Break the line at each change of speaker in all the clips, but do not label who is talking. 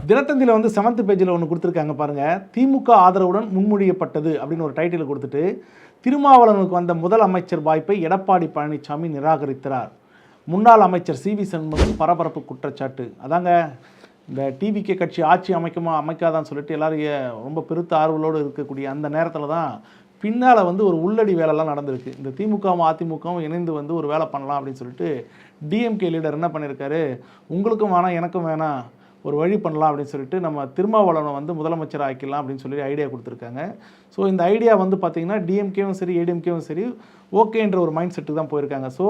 தினத்தந்தியில் வந்து 7th பேஜில் ஒன்று கொடுத்துருக்காங்க பாருங்கள். திமுக ஆதரவுடன் முன்மொழியப்பட்டது அப்படின்னு ஒரு டைட்டில் கொடுத்துட்டு, திருமாவளவனுக்கு வந்த முதல் அமைச்சர் வாய்ப்பை எடப்பாடி பழனிசாமி நிராகரித்தார். முன்னாள் அமைச்சர் சி வி சண்முகம் பரபரப்பு குற்றச்சாட்டு. அதாங்க இந்த டிவிகே கட்சி ஆட்சி அமைக்குமா அமைக்காதான்னு சொல்லிட்டு எல்லோரும் ரொம்ப பெருத்த ஆர்வலோடு இருக்கக்கூடிய அந்த நேரத்தில் தான் பின்னால் வந்து ஒரு உள்ளடி வேலைலாம் நடந்திருக்கு. இந்த திமுகவும் அதிமுகவும் இணைந்து வந்து ஒரு வேலை பண்ணலாம் அப்படின்னு சொல்லிட்டு டிஎம்கே லீடர் என்ன பண்ணியிருக்காரு, உங்களுக்கும் வேணாம் எனக்கும் வேணாம் ஒரு வழி பண்ணலாம் அப்படின்னு சொல்லிட்டு நம்ம திருமாவளவனை வந்து முதலமைச்சர் ஆக்கிடலாம் அப்படின்னு சொல்லி ஐடியா கொடுத்துருக்காங்க. ஸோ இந்த ஐடியா வந்து பார்த்திங்கன்னா டிஎம்கேவும் சரி ஏடிஎம்கேவும் சரி ஓகேன்ற ஒரு மைண்ட் செட்டுக்கு தான் போயிருக்காங்க. ஸோ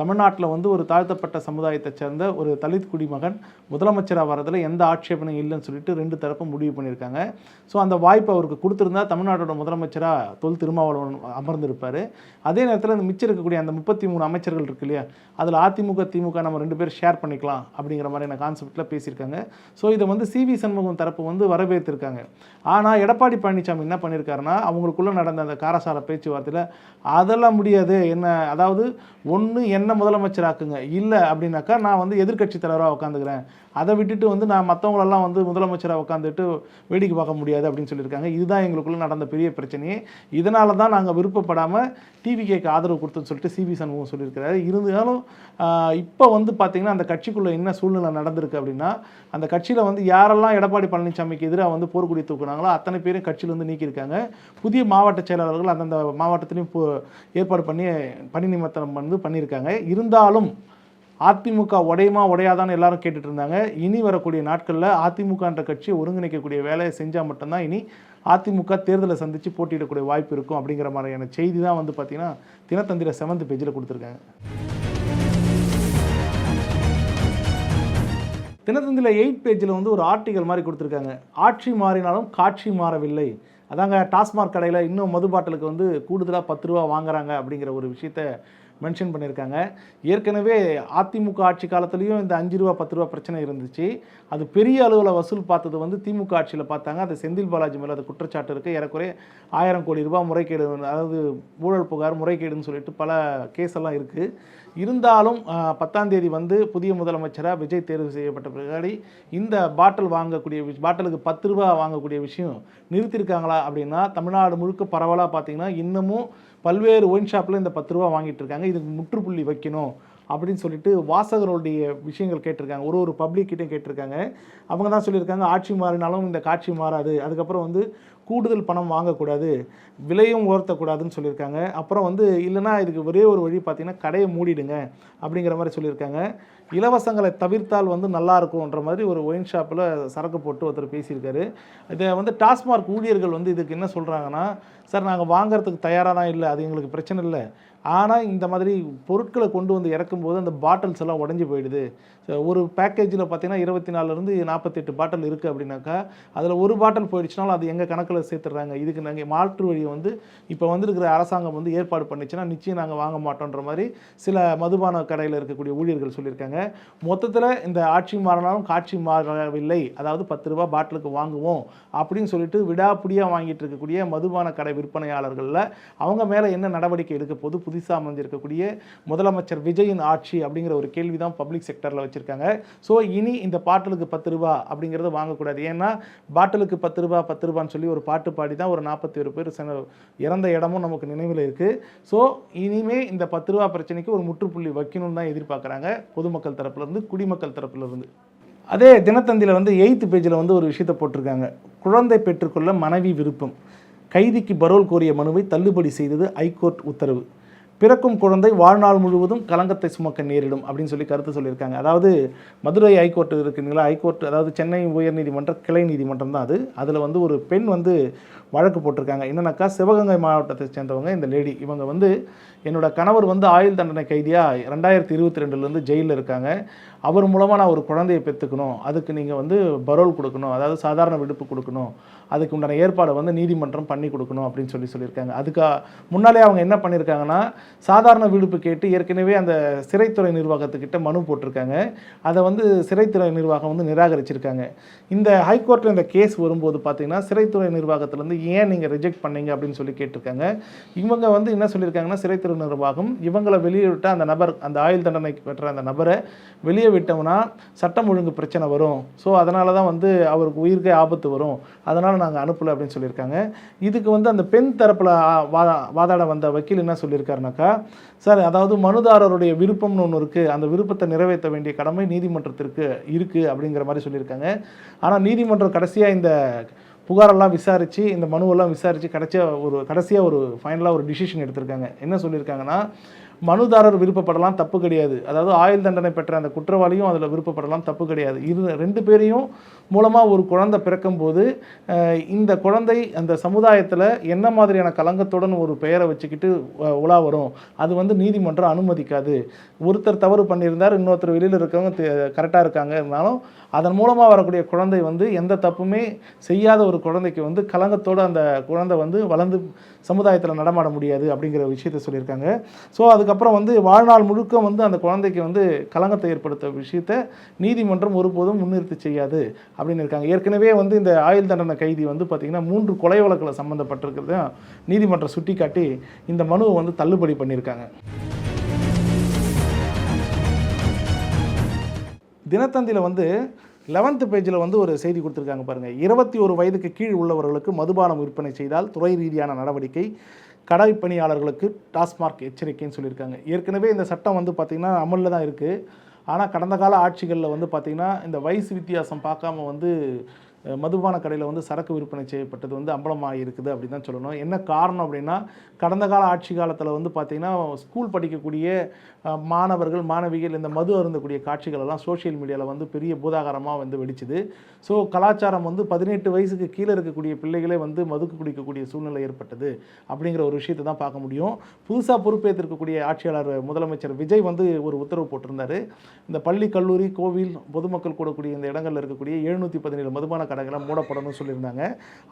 தமிழ்நாட்டில் வந்து ஒரு தாழ்த்தப்பட்ட சமுதாயத்தை சேர்ந்த ஒரு தலித் குடிமகன் முதலமைச்சராக வரதில் எந்த ஆட்சேபனையும் இல்லைன்னு சொல்லிட்டு 2 தரப்பும் முடிவு பண்ணியிருக்காங்க. ஸோ அந்த வாய்ப்பு அவருக்கு கொடுத்துருந்தா தமிழ்நாட்டோட முதலமைச்சராக தொல் திருமாவளவன் அமர்ந்திருப்பார். அதே நேரத்தில் அந்த மிச்சம் இருக்கக்கூடிய அந்த 33 அமைச்சர்கள் இருக்கு இல்லையா, அதில் அதிமுக திமுக நம்ம 2 பேர் ஷேர் பண்ணிக்கலாம் அப்படிங்கிற மாதிரியான கான்செப்டில் பேசியிருக்காங்க. ஸோ இதை வந்து சி வி சண்முகம் தரப்பு வந்து வரவேற்றிருக்காங்க. ஆனால் எடப்பாடி பழனிசாமி என்ன பண்ணியிருக்காருன்னா, அவங்களுக்குள்ளே நடந்த அந்த காரசார பேச்சுவார்த்தையில் அதெல்லாம் முடியாது, என்ன அதாவது ஒன்று என்ன முதலமைச்சராக்குங்க, இல்லை அப்படின்னாக்கா நான் வந்து எதிர்க்கட்சி தலைவராக உட்காந்துக்கிறேன், அதை விட்டுட்டு வந்து நான் மற்றவங்களெல்லாம் வந்து முதலமைச்சராக உட்காந்துட்டு வேடிக்கை பார்க்க முடியாது அப்படின்னு சொல்லியிருக்காங்க. இதுதான் எங்களுக்குள்ளே நடந்த பெரிய பிரச்சனையே. இதனால தான் நாங்கள் விருப்பப்படாமல் டிவிகேக்கு ஆதரவு கொடுத்துன்னு சொல்லிட்டு சி வி சண்முகம் சொல்லியிருக்கிறாரு. இருந்தாலும் இப்போ வந்து பார்த்திங்கன்னா அந்த கட்சிக்குள்ளே என்ன சூழ்நிலை நடந்திருக்கு அப்படின்னா, அந்த கட்சியில் வந்து யாரெல்லாம் எடப்பாடி பழனிசாமிக்கு எதிராக வந்து போர்க்குடி தூக்குனாங்களோ அத்தனை பேரும் கட்சியிலேருந்து நீக்கியிருக்காங்க. புதிய மாவட்ட செயலாளர்கள் அந்தந்த மாவட்டத்திலையும் ஏற்பாடு பண்ணி பணி நிமித்தம் வந்து பண்ணியிருக்காங்க. இருந்தாலும் அதிமுக உடையுமா உடையாதான்னு எல்லாரும் கேட்டுட்டு இருந்தாங்க. இனி வரக்கூடிய நாட்களில் அதிமுகன்ற கட்சியை ஒருங்கிணைக்கக்கூடிய வேலையை செஞ்சால் மட்டும்தான் இனி அதிமுக தேர்தலை சந்தித்து போட்டியிடக்கூடிய வாய்ப்பு இருக்கும் அப்படிங்கிற மாதிரியான செய்தி தான் வந்து பார்த்திங்கன்னா தினத்தந்தியில் 7th பேஜில் கொடுத்துருக்காங்க. தினத்தந்தியில் 8th பேஜில் வந்து ஒரு ஆர்டிகல் மாதிரி கொடுத்துருக்காங்க. ஆட்சி மாறினாலும் காட்சி மாறவில்லை. அதாங்க டாஸ்மாக் கடையில் இன்னும் மது பாட்டிலுக்கு வந்து கூடுதலாக 10 ரூபா வாங்குறாங்க அப்படிங்கிற ஒரு விஷயத்தை மென்ஷன் பண்ணியிருக்காங்க. ஏற்கனவே அதிமுக ஆட்சி காலத்துலேயும் இந்த 5 ரூபா 10 ரூபா பிரச்சனை இருந்துச்சு. அது பெரிய அளவில் வசூல் பார்த்தது வந்து திமுக ஆட்சியில் பார்த்தாங்க. அது செந்தில் பாலாஜி மேலே அது குற்றச்சாட்டு இருக்குது. ஏறக்குறைய 1000 கோடி ரூபாய் முறைகேடு, அதாவது ஊழல் புகார் முறைகேடுன்னு சொல்லிட்டு பல கேஸ் எல்லாம் இருக்குது. இருந்தாலும் 10ஆம் தேதி வந்து புதிய முதலமைச்சராக விஜய் தேர்வு செய்யப்பட்ட பின்னாடி இந்த பாட்டிலுக்கு 10 ரூபா வாங்கக்கூடிய விஷயம் நிறுத்தியிருக்காங்களா அப்படின்னா, தமிழ்நாடு முழுக்க பரவலாக பார்த்திங்கன்னா இன்னமும் பல்வேறு ஒயின் ஷாப்பில் இந்த 10 ரூபா வாங்கிட்டு இருக்காங்க. இதுக்கு முற்றுப்புள்ளி வைக்கணும் அப்படின்னு சொல்லிட்டு வாசகர்களுடைய விஷயங்கள் கேட்டிருக்காங்க. ஒரு பப்ளிக்கிட்டையும் கேட்டிருக்காங்க. அவங்க தான் சொல்லியிருக்காங்க, ஆட்சி மாறினாலும் இந்த காட்சி மாறாது, அதுக்கப்புறம் வந்து கூடுதல் பணம் வாங்கக்கூடாது, விலையும் உயர்த்தக்கூடாதுன்னு சொல்லியிருக்காங்க. அப்புறம் வந்து இல்லைனா இதுக்கு ஒரே ஒரு வழி பார்த்திங்கன்னா கடையை மூடிடுங்க அப்படிங்கிற மாதிரி சொல்லியிருக்காங்க. இலவசங்களை தவிர்த்தால் வந்து நல்லா இருக்கும்ன்ற மாதிரி ஒரு ஒயின் ஷாப்பில் சரக்கு போட்டு ஒருத்தர் பேசியிருக்காரு. இதை வந்து டாஸ்மாக் ஊழியர்கள் வந்து இதுக்கு என்ன சொல்கிறாங்கன்னா, சார் நாங்கள் வாங்கிறதுக்கு தயாராக தான் இல்லை, அது எங்களுக்கு பிரச்சனை இல்லை, ஆனால் இந்த மாதிரி பொருட்களை கொண்டு வந்து இறக்கும்போது அந்த பாட்டில்ஸ் எல்லாம் உடஞ்சி போயிடுது. ஒரு பேக்கேஜில் பார்த்திங்கன்னா 24லேருந்து 48 பாட்டில் இருக்குது அப்படின்னாக்கா அதில் ஒரு பாட்டில் போயிடுச்சுனாலும் அது எங்கள் கணக்கில் சேர்த்துடுறாங்க. இதுக்கு நாங்கள் மாற்று வழியை வந்து இப்போ வந்துருக்கிற அரசாங்கம் வந்து ஏற்பாடு பண்ணிச்சுன்னா நிச்சயம் நாங்கள் வாங்க மாட்டோன்ற மாதிரி சில மதுபான கடையில் இருக்கக்கூடிய ஊழியர்கள் சொல்லியிருக்காங்க. மொத்தத்தில் இந்த ஆட்சி மாறினாலும் காட்சி மாறவில்லை, அதாவது 10 ரூபா பாட்டிலுக்கு வாங்குவோம் அப்படின்னு சொல்லிட்டு விடாப்பிடியாக வாங்கிட்டு இருக்கக்கூடிய மதுபான கடை விற்பனையாளர்களில் அவங்க மேலே என்ன நடவடிக்கை எடுக்க போது புதுசாக அமைஞ்சிருக்கக்கூடிய முதலமைச்சர் விஜயின் ஆட்சி அப்படிங்கிற ஒரு கேள்வி தான் பப்ளிக் செக்டரில் வச்சுருக்காங்க. ஸோ இனி இந்த பாட்டிலுக்கு 10 ரூபா அப்படிங்கிறத வாங்கக்கூடாது. ஏன்னா பாட்டிலுக்கு 10 ரூபா 10 ரூபான்னு சொல்லி ஒரு பாட்டு பாடி தான் ஒரு 41 பேர் இறந்த இடமும் நமக்கு நினைவில் இருக்குது. ஸோ இனிமேல் இந்த 10 ரூபா பிரச்சனைக்கு ஒரு முற்றுப்புள்ளி வைக்கணும்னு தான் எதிர்பார்க்குறாங்க பொதுமக்கள் தரப்புலேருந்து, குடிமக்கள் தரப்புலேருந்து. அதே தினத்தந்தியில் வந்து 8th பேஜில் வந்து ஒரு விஷயத்தை போட்டிருக்காங்க. குழந்தை பெற்றுக்கொள்ள மனைவி விருப்பம், கைதிக்கு பரோல் கோரிய மனுவை தள்ளுபடி செய்தது ஐகோர்ட் உத்தரவு, பிறக்கும் குழந்தை வாழ்நாள் முழுவதும் கலங்கத்தை சுமக்க நேரிடும் அப்படின்னு சொல்லி கருத்து சொல்லியிருக்காங்க. அதாவது மதுரை ஹைகோர்ட் இருக்குங்களா, ஹைகோர்ட் அதாவது சென்னை உயர்நீதிமன்ற கிளை நீதிமன்றம் தான் அது. அதில் வந்து ஒரு பெண் வந்து வழக்கு போட்டிருக்காங்க. என்னன்னாக்கா சிவகங்கை மாவட்டத்தை சேர்ந்தவங்க இந்த லேடி, இவங்க வந்து என்னோட கணவர் வந்து ஆயுள் தண்டனை கைதியாக 2022லேருந்து ஜெயிலில் இருக்காங்க, அவர் மூலமாக நான் ஒரு குழந்தையை பெற்றுக்கணும், அதுக்கு நீங்கள் வந்து பரோல் கொடுக்கணும், அதாவது சாதாரண விடுப்பு கொடுக்கணும், அதுக்கு உண்டான ஏற்பாடை வந்து நீதிமன்றம் பண்ணி கொடுக்கணும் அப்படின்னு சொல்லியிருக்காங்க. அதுக்கு முன்னாலே அவங்க என்ன பண்ணியிருக்காங்கன்னா, சாதாரண விடுப்பு கேட்டு ஏற்கனவே அந்த சிறைத்துறை நிர்வாகத்துக்கிட்ட மனு போட்டிருக்காங்க. அதை வந்து சிறைத்துறை நிர்வாகம் வந்து நிராகரிச்சிருக்காங்க. இந்த ஹைகோர்ட்டில் இந்த கேஸ் வரும்போது பார்த்திங்கன்னா சிறைத்துறை நிர்வாகத்திலேருந்து ஏன் நீங்கள் ரிஜெக்ட் பண்ணீங்க அப்படின்னு சொல்லி கேட்டிருக்காங்க. இவங்க வந்து என்ன சொல்லியிருக்காங்கன்னா, சிறைத்துறை நிர்வாகம் இவங்களை வெளியே விட்ட அந்த நபர், அந்த ஆயுள் தண்டனை பெற்ற அந்த நபரை வெளியே விட்டோம்னா சட்டம் ஒழுங்கு பிரச்சனை வரும், ஸோ அதனால தான் வந்து அவருக்கு உயிருக்கே ஆபத்து வரும், அதனால் நாங்கள் அனுப்பலை அப்படின்னு சொல்லியிருக்காங்க. இதுக்கு வந்து அந்த பெண் தரப்பில் வாதாட வந்த வக்கீல் என்ன சொல்லியிருக்காருனாக்கா, சார் அதாவது மனுதாரருடைய விருப்பம்னு ஒன்று இருக்குது, அந்த விருப்பத்தை நிறைவேற்ற வேண்டிய கடமை நீதிமன்றத்திற்கு இருக்குது அப்படிங்கிற மாதிரி சொல்லியிருக்காங்க. ஆனால் நீதிமன்றம் கடைசியாக இந்த புகாரெல்லாம் விசாரித்து, இந்த மனுவெல்லாம் விசாரித்து கடைசியாக ஒரு ஃபைனலாக ஒரு டிசிஷன் எடுத்திருக்காங்க. என்ன சொல்லியிருக்காங்கன்னா, மனுதாரர் விருப்பப்படலாம், தப்பு கிடையாது. அதாவது ஆயுள் தண்டனை பெற்ற அந்த குற்றவாளியும் அதில் விருப்பப்படலாம், தப்பு கிடையாது. ரெண்டு பேரையும் மூலமாக ஒரு குழந்தை பிறக்கும்போது இந்த குழந்தை அந்த சமுதாயத்தில் என்ன மாதிரியான கலங்கத்துடன் ஒரு பெயரை வச்சுக்கிட்டு உலா வரும், அது வந்து நீதிமன்றம் அனுமதிக்காது. ஒருத்தர் தவறு பண்ணியிருந்தார், இன்னொருத்தர் வெளியில் இருக்கவங்க கரெக்டாக இருக்காங்க, இருந்தாலும் அதன் மூலமாக வரக்கூடிய குழந்தை வந்து எந்த தப்புமே செய்யாத ஒரு குழந்தைக்கு வந்து கலங்கத்தோடு அந்த குழந்தை வந்து வளர்ந்து சமுதாயத்தில் நடமாட முடியாது அப்படிங்கிற விஷயத்தை சொல்லியிருக்காங்க. ஸோ அதுக்கப்புறம் வந்து வாழ்நாள் முழுக்க வந்து அந்த குழந்தைக்கு வந்து கலங்கத்தை ஏற்படுத்த விஷயத்தை நீதிமன்றம் ஒருபோதும் முன்னிறுத்தி செய்யாது அப்படின்னு இருக்காங்க. ஏற்கனவே வந்து இந்த ஆயுள் தண்டனை கைதி வந்து பார்த்திங்கன்னா 3 கொலை வழக்கில் சம்மந்தப்பட்டிருக்கிறத நீதிமன்றம் சுட்டி காட்டி இந்த மனுவை வந்து தள்ளுபடி பண்ணியிருக்காங்க. தினத்தந்தியில் வந்து 11th பேஜில் வந்து ஒரு செய்தி கொடுத்துருக்காங்க பாருங்கள். 21 வயதுக்கு கீழ் உள்ளவர்களுக்கு மதுபானம் விற்பனை செய்தால் துறை ரீதியான நடவடிக்கை, கடை பணியாளர்களுக்கு டாஸ்மார்க் எச்சரிக்கைன்னு சொல்லியிருக்காங்க. ஏற்கனவே இந்த சட்டம் வந்து பார்த்திங்கன்னா அமலில் தான் இருக்குது. ஆனால் கடந்த கால ஆட்சிகளில் வந்து பார்த்திங்கன்னா இந்த வயசு வித்தியாசம் பார்க்காம வந்து மதுபான கடையில் வந்து சரக்கு விற்பனை செய்யப்பட்டது வந்து அம்பலமாக இருக்குது அப்படின்னு தான் சொல்லணும். என்ன காரணம் அப்படின்னா, கடந்த கால ஆட்சி காலத்தில் வந்து பார்த்திங்கன்னா ஸ்கூல் படிக்கக்கூடிய மாணவர்கள் மாணவிகள் இந்த மது அருந்தக்கூடிய காட்சிகள் எல்லாம் சோஷியல் மீடியாவில் வந்து பெரிய பூதாகரமாக வந்து வெடிச்சுது. ஸோ கலாச்சாரம் வந்து 18 வயசுக்கு கீழே இருக்கக்கூடிய பிள்ளைகளே வந்து மதுக்கு குடிக்கக்கூடிய சூழ்நிலை ஏற்பட்டது அப்படிங்கிற ஒரு விஷயத்தை தான் பார்க்க முடியும். புதுசாக பொறுப்பேற்றிருக்கக்கூடிய ஆட்சியாளர் முதலமைச்சர் விஜய் வந்து ஒரு உத்தரவு போட்டிருந்தார். இந்த பள்ளி, கல்லூரி, கோவில், பொதுமக்கள் கூடக்கூடிய இந்த இடங்களில் இருக்கக்கூடிய 717 மதுபான கடைகளை மூடப்படணும்னு சொல்லியிருந்தாங்க.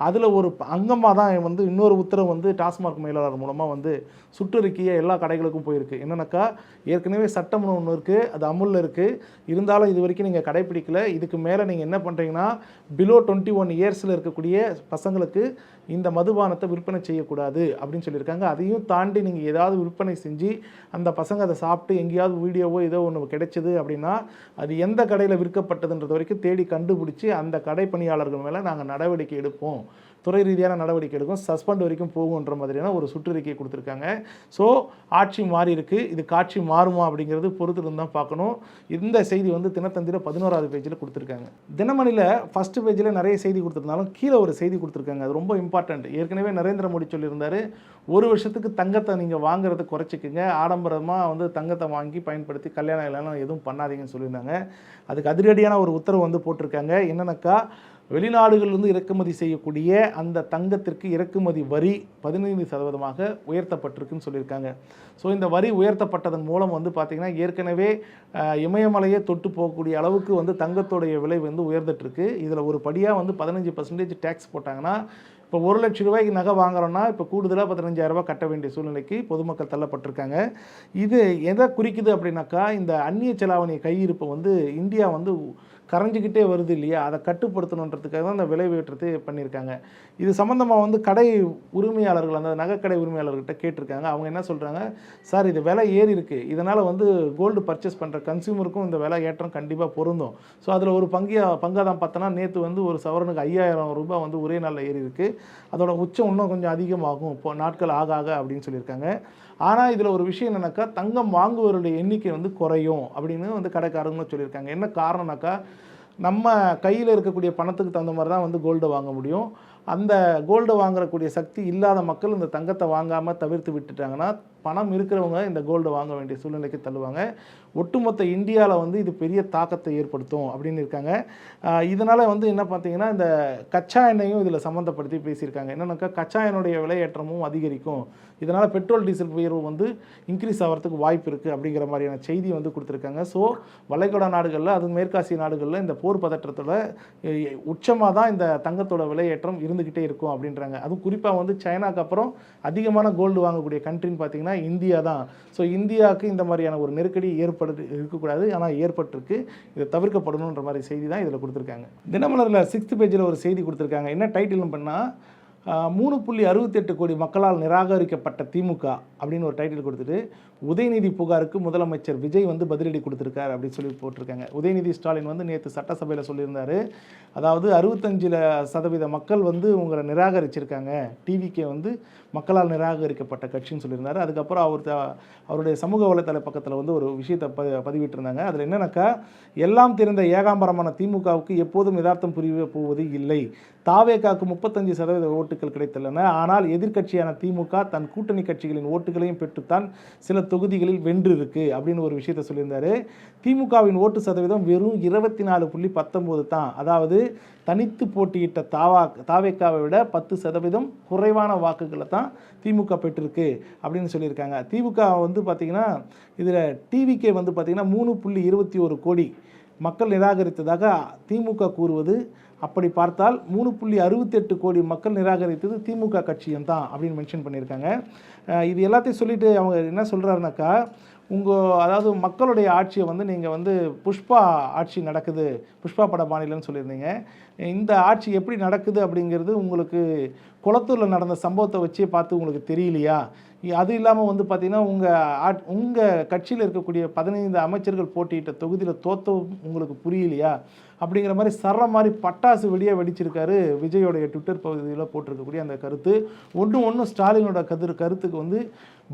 அதில் ஒரு அங்கமாக தான் வந்து இன்னொரு உத்தரவு வந்து டாஸ்மார்க் மேலாளர் மூலமாக வந்து சுற்றறிக்கையை எல்லா கடைகளுக்கும் போயிருக்கு. என்னன்னாக்கா, ஏற்கனவே சட்டம்னு ஒன்று இருக்குது, அது அமுலில் இருக்குது, இருந்தாலும் இது வரைக்கும் நீங்கள் கடைப்பிடிக்கல, இதுக்கு மேலே நீங்கள் என்ன பண்ணுறீங்கன்னா பிலோ 21 இயர்ஸில் இருக்கக்கூடிய பசங்களுக்கு இந்த மதுபானத்தை விற்பனை செய்யக்கூடாது அப்படின்னு சொல்லியிருக்காங்க. அதையும் தாண்டி நீங்கள் ஏதாவது விற்பனை செஞ்சு அந்த பசங்க அதை சாப்பிட்டு எங்கேயாவது வீடியோவோ ஏதோ ஒன்று கிடைச்சது அப்படின்னா அது எந்த கடையில் விற்கப்பட்டதுன்றது வரைக்கும் தேடி கண்டுபிடிச்சி அந்த கடை பணியாளர்கள் மேலே நாங்கள் நடவடிக்கை எடுப்போம், துறை ரீதியான நடவடிக்கை எடுக்கும், சஸ்பெண்ட் வரைக்கும் போகுன்ற மாதிரியான ஒரு சுற்றறிக்கை கொடுத்துருக்காங்க. ஸோ ஆட்சி மாறி இருக்குது, இது காட்சி மாறுமா அப்படிங்கிறது பொறுத்து தான் பார்க்கணும். இந்த செய்தி வந்து தினத்தந்தியில் 11வது பேஜில் கொடுத்துருக்காங்க. தினமணியில் ஃபஸ்ட் பேஜில் நிறைய செய்தி கொடுத்துருந்தாலும் கீழே ஒரு செய்தி கொடுத்துருக்காங்க, அது ரொம்ப இம்பார்ட்டண்ட். ஏற்கனவே நரேந்திர மோடி சொல்லியிருந்தார், 1 வருஷத்துக்கு தங்கத்தை நீங்கள் வாங்குறதை குறைச்சிக்குங்க, ஆடம்பரமாக வந்து தங்கத்தை வாங்கி பயன்படுத்தி கல்யாணம் எல்லாம் எதுவும் பண்ணாதீங்கன்னு சொல்லியிருந்தாங்க. அதுக்கு அதிரடியான ஒரு உத்தரவு வந்து போட்டிருக்காங்க. என்னன்னாக்கா, வெளிநாடுகளிலிருந்து இறக்குமதி செய்யக்கூடிய அந்த தங்கத்திற்கு இறக்குமதி வரி 15% உயர்த்தப்பட்டிருக்குன்னு சொல்லியிருக்காங்க. ஸோ இந்த வரி உயர்த்தப்பட்டதன் மூலம் வந்து பார்த்திங்கன்னா ஏற்கனவே இமயமலையே தொட்டு போகக்கூடிய அளவுக்கு வந்து தங்கத்தோடைய விலை வந்து உயர்ந்துட்டுருக்கு. இதில் ஒரு படியாக வந்து 15% டேக்ஸ் போட்டாங்கன்னா, இப்போ 1 லட்ச ரூபாய்க்கு நகை வாங்குறோன்னா இப்போ கூடுதலாக 15,000 ரூபாய் கட்ட வேண்டிய சூழ்நிலைக்கு பொதுமக்கள் தள்ளப்பட்டிருக்காங்க. இது எதை குறிக்குது அப்படின்னாக்கா, இந்த அந்நிய செலாவணி கையிருப்பை வந்து இந்தியா வந்து கரைஞ்சிக்கிட்டே வருது இல்லையா, அதை கட்டுப்படுத்தணுன்றதுக்காக தான் அந்த விலை உயர்த்தத்தை பண்ணியிருக்காங்க. இது சம்மந்தமாக வந்து கடை உரிமையாளர்கள், அந்த நகைக்கடை உரிமையாளர்கிட்ட கேட்டிருக்காங்க. அவங்க என்ன சொல்கிறாங்க, சார் இது விலை ஏறி இருக்குது, இதனால் வந்து கோல்டு பர்ச்சேஸ் பண்ணுற கன்சியூமருக்கும் இந்த விலை ஏற்றம் கண்டிப்பாக பொருந்தும். ஸோ அதில் ஒரு பங்காக தான் பார்த்தோன்னா நேற்று வந்து ஒரு சவரனுக்கு 5,000 ரூபாய் வந்து ஒரே நாளில் ஏறி இருக்குது, அதோட உச்சம் இன்னும் கொஞ்சம் அதிகமாகும் இப்போ நாட்கள் ஆக அப்படின்னு சொல்லியிருக்காங்க. ஆனால் இதில் ஒரு விஷயம் என்னன்னாக்கா, தங்கம் வாங்குவவருடைய எண்ணிக்கை வந்து குறையும் அப்படின்னு வந்து கடைக்காரங்களும் சொல்லியிருக்காங்க. என்ன காரணம்னாக்கா, நம்ம கையில் இருக்கக்கூடிய பணத்துக்கு தகுந்த மாதிரி தான் வந்து கோல்டு வாங்க முடியும். அந்த கோல்டு வாங்கக்கூடிய சக்தி இல்லாத மக்கள் இந்த தங்கத்தை வாங்காமல் தவிர்த்து விட்டுட்டாங்கன்னா பணம் இருக்கிறவங்க இந்த கோல்டு வாங்க வேண்டிய சூழ்நிலைக்கு தள்ளுவாங்க. ஒட்டுமொத்த இந்தியாவில் வந்து இது பெரிய தாக்கத்தை ஏற்படுத்தும் அப்படின்னு இருக்காங்க. இதனால் வந்து என்ன பார்த்தீங்கன்னா, இந்த கச்சா எண்ணெயும் இதில் சம்மந்தப்படுத்தி பேசியிருக்காங்க. என்னன்னாக்கா, கச்சா எண்ணெயுடைய விலையேற்றமும் அதிகரிக்கும், இதனால் பெட்ரோல் டீசல் உயர்வு வந்து இன்க்ரீஸ் ஆகிறதுக்கு வாய்ப்பு இருக்குது அப்படிங்கிற மாதிரியான செய்தி வந்து கொடுத்துருக்காங்க. ஸோ வளைகுடா நாடுகளில், அது மேற்காசிய நாடுகளில் இந்த போர் பதற்றத்தோட உச்சமாக தான் இந்த தங்கத்தோட விலையேற்றம் இருந்துக்கிட்டே இருக்கும் அப்படின்றாங்க. அதுவும் குறிப்பாக வந்து சைனாக்கு அப்புறம் அதிகமான கோல்டு வாங்கக்கூடிய கண்ட்ரின்னு பார்த்தீங்கன்னா இந்தியா தான். ஸோ இந்தியாவுக்கு இந்த மாதிரியான ஒரு நெருக்கடி இருக்கக்கூடாது, ஆனால் ஏற்பட்டிருக்கு, இதை தவிர்க்கப்படணுன்ற மாதிரி செய்தி தான் இதில் கொடுத்துருக்காங்க. தினமலரில் 6th பேஜில் ஒரு செய்தி கொடுத்துருக்காங்க. என்ன டைட்டில்னு பண்ணால், 3.68 கோடி மக்களால் நிராகரிக்கப்பட்ட திமுக அப்படின்னு ஒரு டைட்டில் கொடுத்துட்டு உதயநிதி புகாருக்கு முதலமைச்சர் விஜய் வந்து பதிலடி கொடுத்துருக்காரு அப்படின்னு சொல்லி போட்டிருக்காங்க. உதயநிதி ஸ்டாலின் வந்து நேற்று சட்டசபையில் சொல்லியிருந்தார், அதாவது 65% மக்கள் வந்து உங்களை நிராகரிச்சிருக்காங்க, டிவிகே வந்து மக்களால் நிராகரிக்கப்பட்ட கட்சின்னு சொல்லியிருந்தார். அதுக்கப்புறம் அவருடைய சமூக வலைத்தள பக்கத்தில் வந்து ஒரு விஷயத்தை பதிவிட்டிருந்தாங்க. அதில் என்னன்னாக்கா, எல்லாம் தெரிந்த ஏகாம்பரமான திமுகவுக்கு எப்போதும் யதார்த்தம் புரிய போவது இல்லை. தாவேகாவுக்கு 35% ஓட்டுகள் கிடைத்துள்ளன. ஆனால் எதிர்க்கட்சியான திமுக தன் கூட்டணி கட்சிகளின் ஓட்டுகளையும் பெற்றுத்தான் சில தொகுதிகளில் வென்று இருக்கு அப்படின்னு ஒரு விஷயத்தை சொல்லியிருந்தாரு. திமுகவின் ஓட்டு சதவீதம் வெறும் 24.19 தான். அதாவது தனித்து போட்டியிட்ட தாவேக்காவை விட 10% குறைவான வாக்குகளை தான் திமுக பெற்றிருக்கு அப்படின்னு சொல்லியிருக்காங்க. திமுக வந்து பார்த்திங்கன்னா இதில் டிவிகே வந்து பார்த்திங்கன்னா 3.21 கோடி மக்கள் நிராகரித்ததாக திமுக கூறுவது, அப்படி பார்த்தால் 3.68 கோடி மக்கள் நிராகரித்தது திமுக கட்சியும் தான் அப்படின்னு மென்ஷன் பண்ணியிருக்காங்க. இது எல்லாத்தையும் சொல்லிவிட்டு அவங்க என்ன சொல்கிறாருனாக்கா, அதாவது மக்களுடைய ஆட்சியை வந்து நீங்கள் வந்து புஷ்பா ஆட்சி நடக்குது, புஷ்பா பட மாநிலம்னு சொல்லியிருந்தீங்க. இந்த ஆட்சி எப்படி நடக்குது அப்படிங்கிறது உங்களுக்கு குளத்தூரில் நடந்த சம்பவத்தை வச்சே பார்த்து உங்களுக்கு தெரியலையா? அது இல்லாமல் வந்து பார்த்திங்கன்னா உங்கள் கட்சியில் இருக்கக்கூடிய 15 அமைச்சர்கள் போட்டியிட்ட தொகுதியில் தோற்றவும் உங்களுக்கு புரியலையா? அப்படிங்கிற மாதிரி சர்ற மாதிரி பட்டாசு வெடியாக வெடிச்சிருக்காரு விஜயோடைய ட்விட்டர் பகுதியில் போட்டிருக்கக்கூடிய அந்த கருத்து. ஒன்று ஸ்டாலினோட கருத்துக்கு வந்து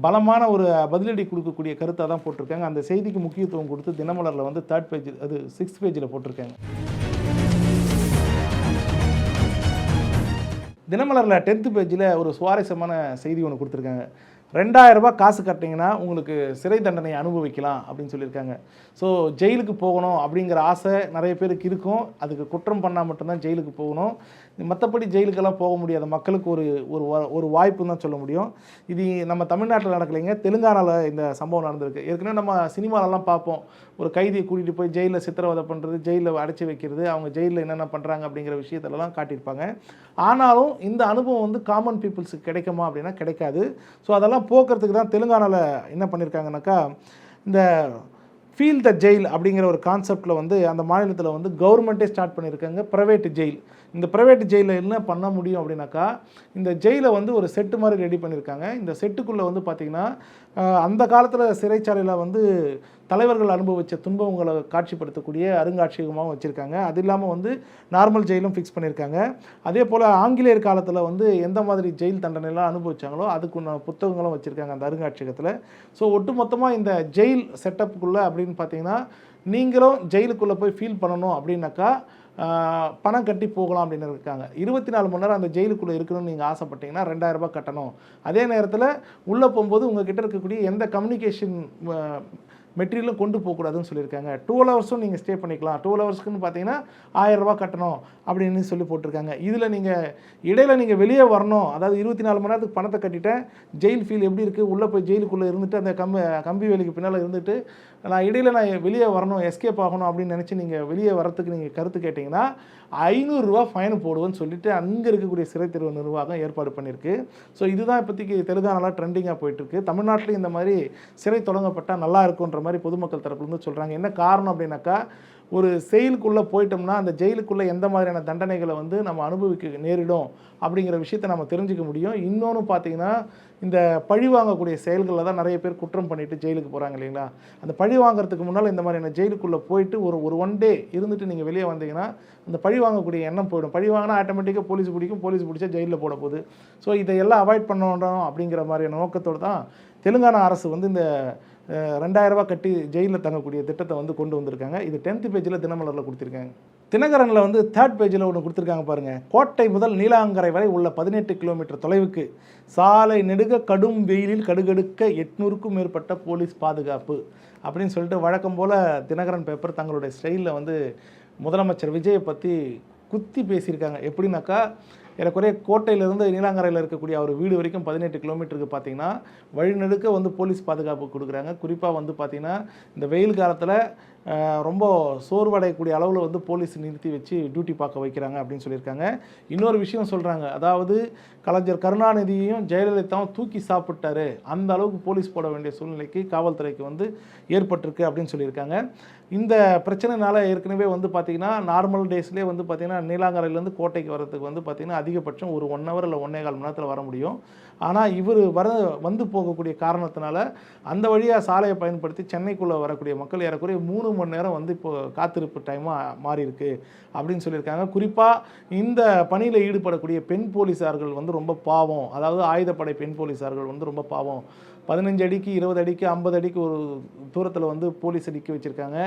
பலமான ஒரு பதிலடி கொடுக்கக்கூடிய கருத்தாக தான் போட்டிருக்காங்க. அந்த செய்திக்கு முக்கியத்துவம் கொடுத்து தினமலரில் வந்து 3rd பேஜ், அது 6th பேஜில் போட்டிருக்காங்க. தினமலரில் 10th பேஜில் ஒரு சுவாரஸ்யமான செய்தி ஒன்று கொடுத்துருக்காங்க. 2000 ரூபாய் காசு கட்டிங்கன்னா உங்களுக்கு சிறை தண்டனை அனுபவிக்கலாம் அப்படின்னு சொல்லியிருக்காங்க. ஸோ ஜெயிலுக்கு போகணும் அப்படிங்கிற ஆசை நிறைய பேருக்கு இருக்கும். அதுக்கு குற்றம் பண்ணால் மட்டும்தான் ஜெயிலுக்கு போகணும். மற்றபடி ஜெயிலுக்கெல்லாம் போக முடியாத மக்களுக்கு ஒரு வாய்ப்புன்னு தான் சொல்ல முடியும். இது நம்ம தமிழ்நாட்டில் நடக்கலைங்க, தெலுங்கானாவில் இந்த சம்பவம் நடந்திருக்கு. ஏற்கனவே நம்ம சினிமாலெல்லாம் பார்ப்போம், ஒரு கைதியை கூட்டிகிட்டு போய் ஜெயிலில் சித்திரவதை பண்ணுறது, ஜெயிலில் அடைச்சி வைக்கிறது, அவங்க ஜெயிலில் என்னென்ன பண்ணுறாங்க அப்படிங்கிற விஷயத்தெல்லாம் காட்டியிருப்பாங்க. ஆனாலும் இந்த அனுபவம் வந்து காமன் பீப்புள்ஸுக்கு கிடைக்குமா அப்படின்னா கிடைக்காது. ஸோ அதெல்லாம் போக்குறதுக்கு தான் தெலுங்கானாவில் என்ன பண்ணியிருக்காங்கனாக்கா, இந்த ஃபீல் த ஜெயில் அப்படிங்கிற ஒரு கான்செப்டில் வந்து அந்த மாநிலத்தில் வந்து கவர்மெண்ட்டே ஸ்டார்ட் பண்ணியிருக்காங்க ப்ரைவேட் ஜெயில். இந்த ப்ரைவேட் ஜெயிலில் என்ன பண்ண முடியும் அப்படின்னாக்கா, இந்த ஜெயிலை வந்து ஒரு செட்டு மாதிரி ரெடி பண்ணியிருக்காங்க. இந்த செட்டுக்குள்ளே வந்து பார்த்திங்கன்னா அந்த காலத்தில் சிறைச்சாலையில் வந்து தலைவர்கள் அனுபவித்த துன்பங்களை காட்சிப்படுத்தக்கூடிய அருங்காட்சியகமாகவும் வச்சுருக்காங்க. அது இல்லாமல் வந்து நார்மல் ஜெயிலும் ஃபிக்ஸ் பண்ணியிருக்காங்க. அதே போல் ஆங்கிலேயர் காலத்தில் வந்து எந்த மாதிரி ஜெயில் தண்டனைலாம் அனுபவிச்சாங்களோ அதுக்குள்ள புத்தகங்களும் வச்சுருக்காங்க அந்த அருங்காட்சியகத்தில். ஸோ ஒட்டுமொத்தமாக இந்த ஜெயில் செட்டப்புக்குள்ளே அப்படின்னு பார்த்தீங்கன்னா, நீங்களும் ஜெயிலுக்குள்ளே போய் ஃபீல் பண்ணணும் அப்படின்னாக்கா பணம் கட்டி போகலாம் அப்படின்னு இருக்காங்க. 24 மணி நேரம் அந்த ஜெயிலுக்குள்ளே இருக்கணும்னு நீங்கள் ஆசைப்பட்டீங்கன்னா 2000 ரூபாய் கட்டணும். அதே நேரத்தில் உள்ளே போகும்போது உங்ககிட்ட இருக்கக்கூடிய எந்த கம்யூனிகேஷன் மெட்டீரியலும் கொண்டு போகக்கூடாதுன்னு சொல்லியிருக்காங்க. 12 ஹவர்ஸும் நீங்கள் ஸ்டே பண்ணிக்கலாம். 12 ஹவர்ஸ்க்குன்னு பார்த்தீங்கன்னா 1000 ரூபாய் கட்டணும் அப்படின்னு சொல்லி போட்டிருக்காங்க. இதில் நீங்கள் இடையில் நீங்கள் வெளியே வரணும், அதாவது 24 மணி நேரத்துக்கு பணத்தை கட்டிட்டேன், ஜெயில் ஃபீல் எப்படி இருக்குது, உள்ளே போய் ஜெயிலுக்குள்ளே இருந்துட்டு அந்த கம்பி வேலிக்கு பின்னால் இருந்துட்டு நான் வெளியே வரணும், எஸ்கேப் ஆகணும் அப்படின்னு நினச்சி நீங்கள் வெளியே வரத்துக்கு நீங்கள் கருத்து கேட்டிங்கன்னா 500 ரூபா ஃபைன் போடுவோன்னு சொல்லிட்டு அங்கே இருக்கக்கூடிய சிறைத்தீர்வு நிர்வாகம் ஏற்பாடு பண்ணியிருக்கு. ஸோ இதுதான் இப்போதைக்கு தெலுங்கானால ட்ரெண்டிங்காக போயிட்டுருக்கு. தமிழ்நாட்டில் இந்த மாதிரி சிறை தொடங்கப்பட்டால் நல்லா இருக்குன்ற மாதிரி பொதுமக்கள் தரப்புலேருந்து சொல்கிறாங்க. என்ன காரணம் அப்படின்னாக்கா, ஒரு செயலுக்குள்ளே போயிட்டோம்னா அந்த ஜெயிலுக்குள்ளே எந்த மாதிரியான தண்டனைகளை வந்து நம்ம அனுபவிக்க நேரிடும் அப்படிங்கிற விஷயத்தை நம்ம தெரிஞ்சுக்க முடியும். இன்னொன்று பார்த்தீங்கன்னா, இந்த பழி வாங்கக்கூடிய செயல்களில் தான் நிறைய பேர் குற்றம் பண்ணிவிட்டு ஜெயிலுக்கு போகிறாங்க இல்லைங்களா. அந்த பழி வாங்குறதுக்கு முன்னால் இந்த மாதிரியான ஜெயிலுக்குள்ளே போயிட்டு ஒரு 1 டே இருந்துட்டு நீங்கள் வெளியே வந்தீங்கன்னா அந்த பழி வாங்கக்கூடிய எண்ணம் போயிடும். பழி வாங்கினா ஆட்டோமேட்டிக்காக போலீஸ் பிடிக்கும், போலீஸ் பிடிச்சா ஜெயிலில் போட போகுது. ஸோ இதையெல்லாம் அவாய்ட் பண்ணணும் அப்படிங்கிற மாதிரியான நோக்கத்தோடு தான் தெலுங்கானா அரசு வந்து இந்த 2000 ரூபாய் கட்டி ஜெயிலில் தங்கக்கூடிய திட்டத்தை வந்து கொண்டு வந்திருக்காங்க. இது 10th பேஜில் தினமலரில் கொடுத்துருக்காங்க. தினகரனில் வந்து 3rd பேஜில் ஒன்று கொடுத்துருக்காங்க பாருங்கள். கோட்டை முதல் நீலாங்கரை வரை உள்ள 18 கிலோமீட்டர் தொலைவுக்கு சாலை நெடுக கடும் வெயிலில் கடுகடுக்க 800க்கும் மேற்பட்ட போலீஸ் பாதுகாப்பு அப்படின்னு சொல்லிட்டு வழக்கம் போல் தினகரன் பேப்பர் தங்களுடைய ஸ்டைலில் வந்து முதலமைச்சர் விஜயை பற்றி குத்தி பேசியிருக்காங்க. எப்படின்னாக்கா, ஏறக்குறைய கோட்டையிலேருந்து நீலாங்கரையில் இருக்கக்கூடிய அவர் வீடு வரைக்கும் 18 கிலோமீட்டருக்கு பார்த்தீங்கன்னா வழிநெடுக்க வந்து போலீஸ் பாதுகாப்பு கொடுக்குறாங்க. குறிப்பாக வந்து பார்த்திங்கன்னா இந்த வெயில் காலத்தில் ரொம்ப சோர்வடையக்கூடிய அளவில் வந்து போலீஸ் நிறுத்தி வச்சு டியூட்டி பார்க்க வைக்கிறாங்க அப்படின்னு சொல்லியிருக்காங்க. இன்னொரு விஷயம் சொல்கிறாங்க, அதாவது கலைஞர் கருணாநிதியையும் ஜெயலலிதாவும் தூக்கி சாப்பிட்டாரு, அந்த அளவுக்கு போலீஸ் போட வேண்டிய சூழ்நிலைக்கு காவல்துறைக்கு வந்து ஏற்பட்டிருக்கு அப்படின்னு சொல்லியிருக்காங்க. இந்த பிரச்சனைனால ஏற்கனவே வந்து பார்த்திங்கன்னா நார்மல் டேஸ்லேயே வந்து பார்த்திங்கன்னா நீலாங்கரையிலேருந்து கோட்டைக்கு வரதுக்கு வந்து பார்த்திங்கன்னா அதிகபட்சம் ஒரு 1 ஹவர் இல்லை 1.25 மணி நேரத்தில் வர முடியும். ஆனால் இவர் வந்து போகக்கூடிய காரணத்தினால அந்த வழியாக சாலையை பயன்படுத்தி சென்னைக்குள்ளே வரக்கூடிய மக்கள் ஏறக்குறைய 3 மணி நேரம் வந்து இப்போ காத்திருப்பு டைமாக மாறி இருக்கு அப்படின்னு சொல்லியிருக்காங்க. குறிப்பாக இந்த பணியில் ஈடுபடக்கூடிய பெண் போலீஸார்கள் வந்து ரொம்ப பாவம், அதாவது ஆயுதப்படை பெண் போலீஸார்கள் வந்து ரொம்ப பாவம். 15 அடிக்கு 20 அடிக்கு 50 அடிக்கு ஒரு தூரத்தில் வந்து போலீஸை நிற்க வச்சுருக்காங்க.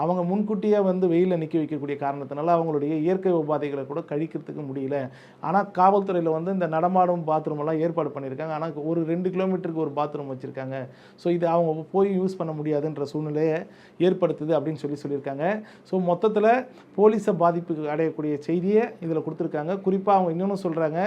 அவங்க முன்கூட்டியே வந்து வெயிலில் நிற்க வைக்கக்கூடிய காரணத்தினால அவங்களுடைய இயற்கை உபாதைகளை கூட கழிக்கிறதுக்கு முடியல. ஆனால் காவல்துறையில் வந்து இந்த நடமாடும் பாத்ரூம் எல்லாம் ஏற்பாடு பண்ணியிருக்காங்க. ஆனால் ஒரு 2 கிலோமீட்டருக்கு ஒரு பாத்ரூம் வச்சுருக்காங்க. ஸோ இது அவங்க போய் யூஸ் பண்ண முடியாதுன்ற சூழ்நிலையை ஏற்படுத்துது அப்படின்னு சொல்லியிருக்காங்க. ஸோ மொத்தத்தில் போலீஸை பாதிப்புக்கு அடையக்கூடிய செய்தியை இதில் கொடுத்துருக்காங்க. குறிப்பாக அவங்க இன்னொன்று சொல்கிறாங்க,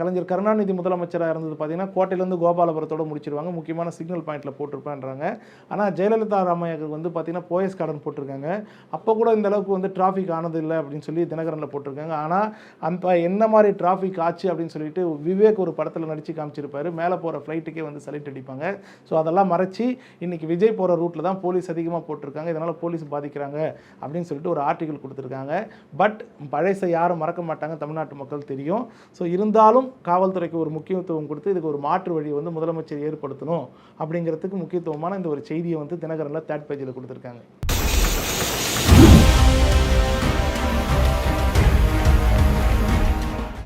கலைஞர் கருணாநிதி முதலமைச்சராக இருந்தது பார்த்திங்கன்னா கோட்டையிலேருந்து கோபாலபுரத்தோடு முடிச்சிருவாங்க, முக்கியமான சிக்னல் பாயிண்டில் போட்டிருப்பேன்றாங்க. ஆனால் ஜெயலலிதா ராமையாவுக்கு வந்து பார்த்திங்கன்னா போயஸ் கார்டன் போட்டிருக்காங்க. அப்போ கூட இந்த அளவுக்கு வந்து டிராஃபிக் ஆனது இல்லை அப்படின்னு சொல்லி தினகரனில் போட்டிருக்காங்க. ஆனால் அந்த என்ன மாதிரி டிராஃபிக் ஆச்சு அப்படின்னு சொல்லிட்டு விவேக் ஒரு படத்தில் நடித்து காமிச்சிருப்பாரு. மேலே போகிற ஃப்ளைட்டுக்கே வந்து சலிட் அடிப்பாங்க. ஸோ அதெல்லாம் மறைச்சி இன்றைக்கி விஜய் போகிற ரூட்டில் தான் போலீஸ் அதிகமாக போட்டிருக்காங்க, இதனால் போலீஸ் பாதிக்கிறாங்க அப்படின்னு சொல்லிட்டு ஒரு ஆர்டிகல் கொடுத்துருக்காங்க. பட் பழைசை யாரும் மறக்க மாட்டாங்க, தமிழ்நாட்டு மக்கள் தெரியும். ஸோ இருந்தாலும் காவல்துறைக்கு ஒரு முக்கியத்துவம் கொடுத்து இதுக்கு ஒரு மாற்று வழி வந்து முதலமைச்சர் ஏற்படுத்தணும் அப்படிங்கிறதுக்கு முக்கியத்துவமான இந்த ஒரு செய்தியை வந்து தினகரனில் 3rd பேஜில் கொடுத்துருக்காங்க.